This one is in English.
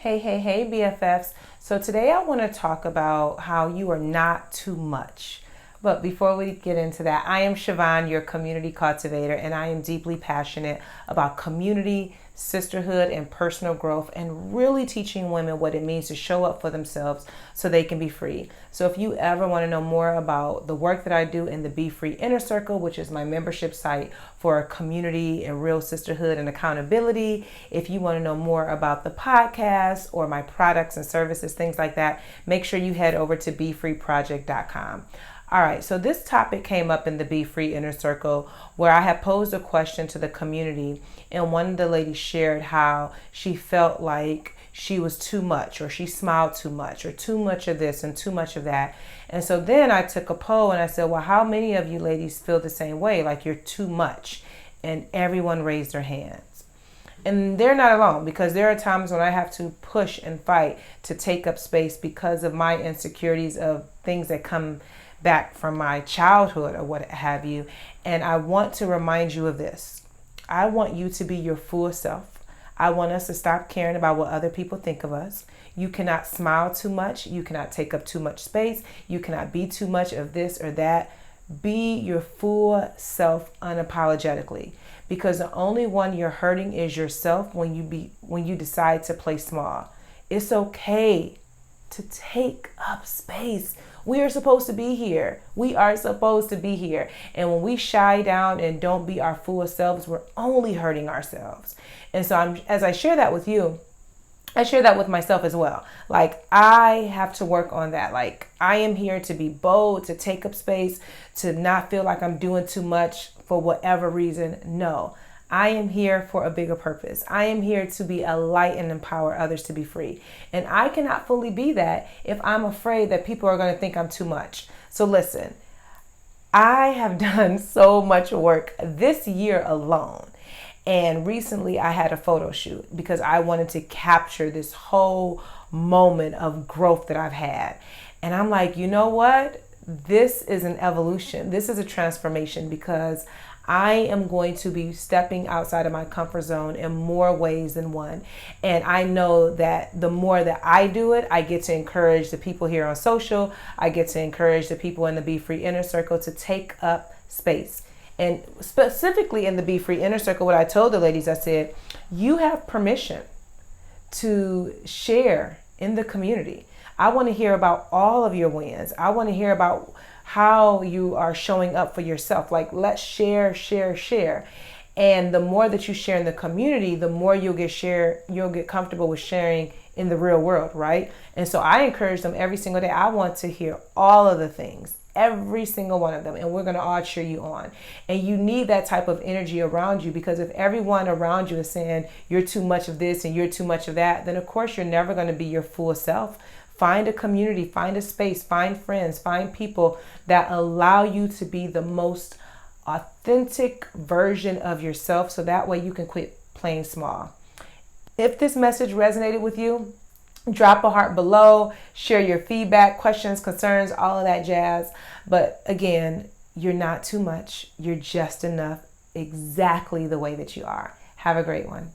Hey, BFFs. So today I want to talk about how you are not too much. But before we get into that, I am Siobhan, your community cultivator, and I am deeply passionate about community, sisterhood, and personal growth, and really teaching women what it means to show up for themselves so they can be free. So if you ever want to know more about the work that I do in the Be Free Inner Circle, which is my membership site for community and real sisterhood and accountability, if you want to know more about the podcast or my products and services, things like that, make sure you head over to BeFreeProject.com. All right, so this topic came up in the Be Free Inner Circle where I had posed a question to the community, and one of the ladies shared how she felt like she was too much, or she smiled too much, or too much of this and too much of that. And so then I took a poll and I said, well, how many of you ladies feel the same way, like you're too much? And everyone raised their hands. And they're not alone, because there are times when I have to push and fight to take up space because of my insecurities of things that come back from my childhood or what have you. And I want to remind you of this. I want you to be your full self. I want us to stop caring about what other people think of us. You cannot smile too much. You cannot take up too much space. You cannot be too much of this or that. Be your full self unapologetically, because the only one you're hurting is yourself when you decide to play small. It's okay to take up space. We are supposed to be here. We are supposed to be here. And when we shy down and don't be our full selves, we're only hurting ourselves. And so as I share that with you, I share that with myself as well. Like, I have to work on that. Like, I am here to be bold, to take up space, to not feel like I'm doing too much for whatever reason. No. I am here for a bigger purpose. I am here to be a light and empower others to be free. And I cannot fully be that if I'm afraid that people are going to think I'm too much. So listen, I have done so much work this year alone. And recently I had a photo shoot because I wanted to capture this whole moment of growth that I've had. And I'm like, you know what? This is an evolution. This is a transformation, because I am going to be stepping outside of my comfort zone in more ways than one. And I know that the more that I do it, I get to encourage the people here on social. I get to encourage the people in the Be Free Inner Circle to take up space. And specifically in the Be Free Inner Circle, what I told the ladies, I said, you have permission to share in the community. I want to hear about all of your wins. I want to hear about how you are showing up for yourself. Like, let's share. And the more that you share in the community, the more you'll get comfortable with sharing in the real world, right? And so I encourage them every single day. I want to hear all of the things, every single one of them, and we're going to all cheer you on. And you need that type of energy around you, because if everyone around you is saying you're too much of this and you're too much of that, then of course you're never going to be your full self. Find a community, find a space, find friends, find people that allow you to be the most authentic version of yourself, so that way you can quit playing small. If this message resonated with you, drop a heart below, share your feedback, questions, concerns, all of that jazz. But again, you're not too much. You're just enough, exactly the way that you are. Have a great one.